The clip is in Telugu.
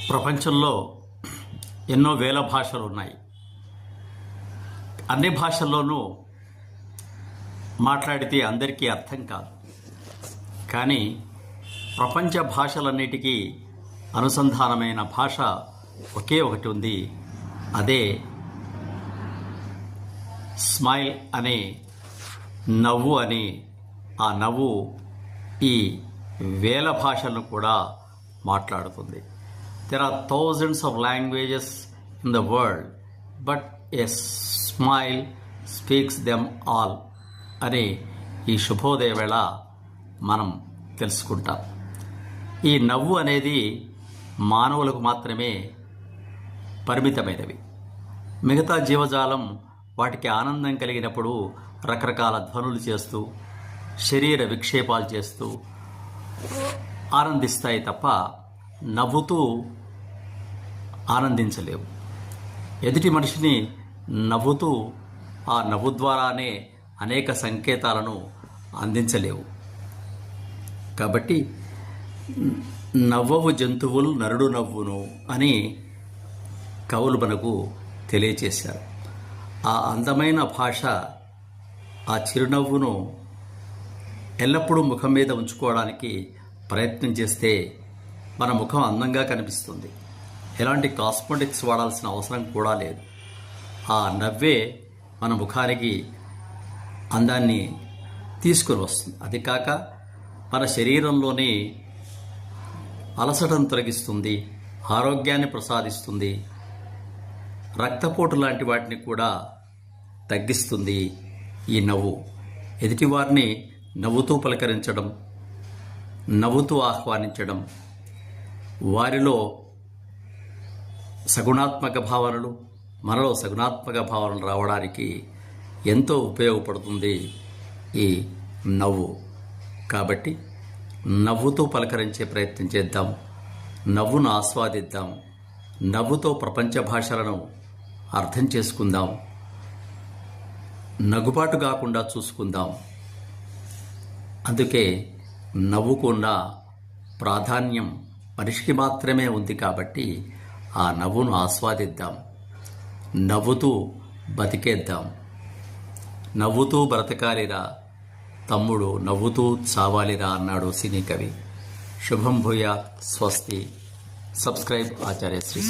ప్రపంచంలో ఎన్నో వేల భాషలు ఉన్నాయి. అన్ని భాషల్లోనూ మాట్లాడితే అందరికీ అర్థం కాదు. కానీ ప్రపంచ భాషలన్నిటికీ అనుసంధానమైన భాష ఒకే ఒకటి ఉంది. అదే స్మైల్ అనే నవ్వు అని. ఆ నవ్వు ఈ వేల భాషలను కూడా మాట్లాడుతుంది. There are thousands of languages in the world, but a smile speaks them all అని ఈ శుభోదయ వేళ మనం తెలుసుకుంటాం. ఈ నవ్వు అనేది మానవులకు మాత్రమే పరిమితమైనవి. మిగతా జీవజాలం వాటికి ఆనందం కలిగినప్పుడు రకరకాల ధ్వనులు చేస్తూ శరీర విక్షేపాలు చేస్తూ ఆనందిస్తాయి తప్ప నవ్వుతూ ఆనందించలేవు. ఎదుటి మనిషిని నవ్వుతూ ఆ నవ్వు ద్వారానే అనేక సంకేతాలను అందించలేవు. కాబట్టి నవ్వవు జంతువులు నరుడు నవ్వును అని కవులు మనకు తెలియచేశారు. ఆ అందమైన భాష, ఆ చిరునవ్వును ఎల్లప్పుడూ ముఖం మీద ఉంచుకోవడానికి ప్రయత్నం చేస్తే మన ముఖం అందంగా కనిపిస్తుంది. ఎలాంటి కాస్మెటిక్స్ వాడాల్సిన అవసరం కూడా లేదు. ఆ నవ్వే మన ముఖానికి అందాన్ని తీసుకుని వస్తుంది. అది కాక మన శరీరంలోని అలసటను తొలగిస్తుంది, ఆరోగ్యాన్ని ప్రసాదిస్తుంది, రక్తపోటు లాంటి వాటిని కూడా తగ్గిస్తుంది ఈ నవ్వు. ఎదుటివారిని నవ్వుతూ పలకరించడం, నవ్వుతూ ఆహ్వానించడం, వారిలో సగుణాత్మక భావనలు, మనలో సగుణాత్మక భావనలు రావడానికి ఎంతో ఉపయోగపడుతుంది ఈ నవ్వు. కాబట్టి నవ్వుతూ పలకరించే ప్రయత్నం చేద్దాం, నవ్వును ఆస్వాదిద్దాం, నవ్వుతో ప్రపంచ భాషలను అర్థం చేసుకుందాం, నగుబాటు కాకుండా చూసుకుందాం. అందుకే నవ్వుకున్న ప్రాధాన్యం మనిషికి మాత్రమే ఉంది. కాబట్టి ఆ నవ్వును ఆస్వాదిద్దాం, నవ్వుతూ బతికేద్దాం. నవ్వుతూ బ్రతకాలిరా తమ్ముడు, నవ్వుతూ చావాలిరా అన్నాడు సినీ కవి. శుభం భూయాత్. స్వస్తి. సబ్స్క్రైబ్ ఆచార్య శ్రీ.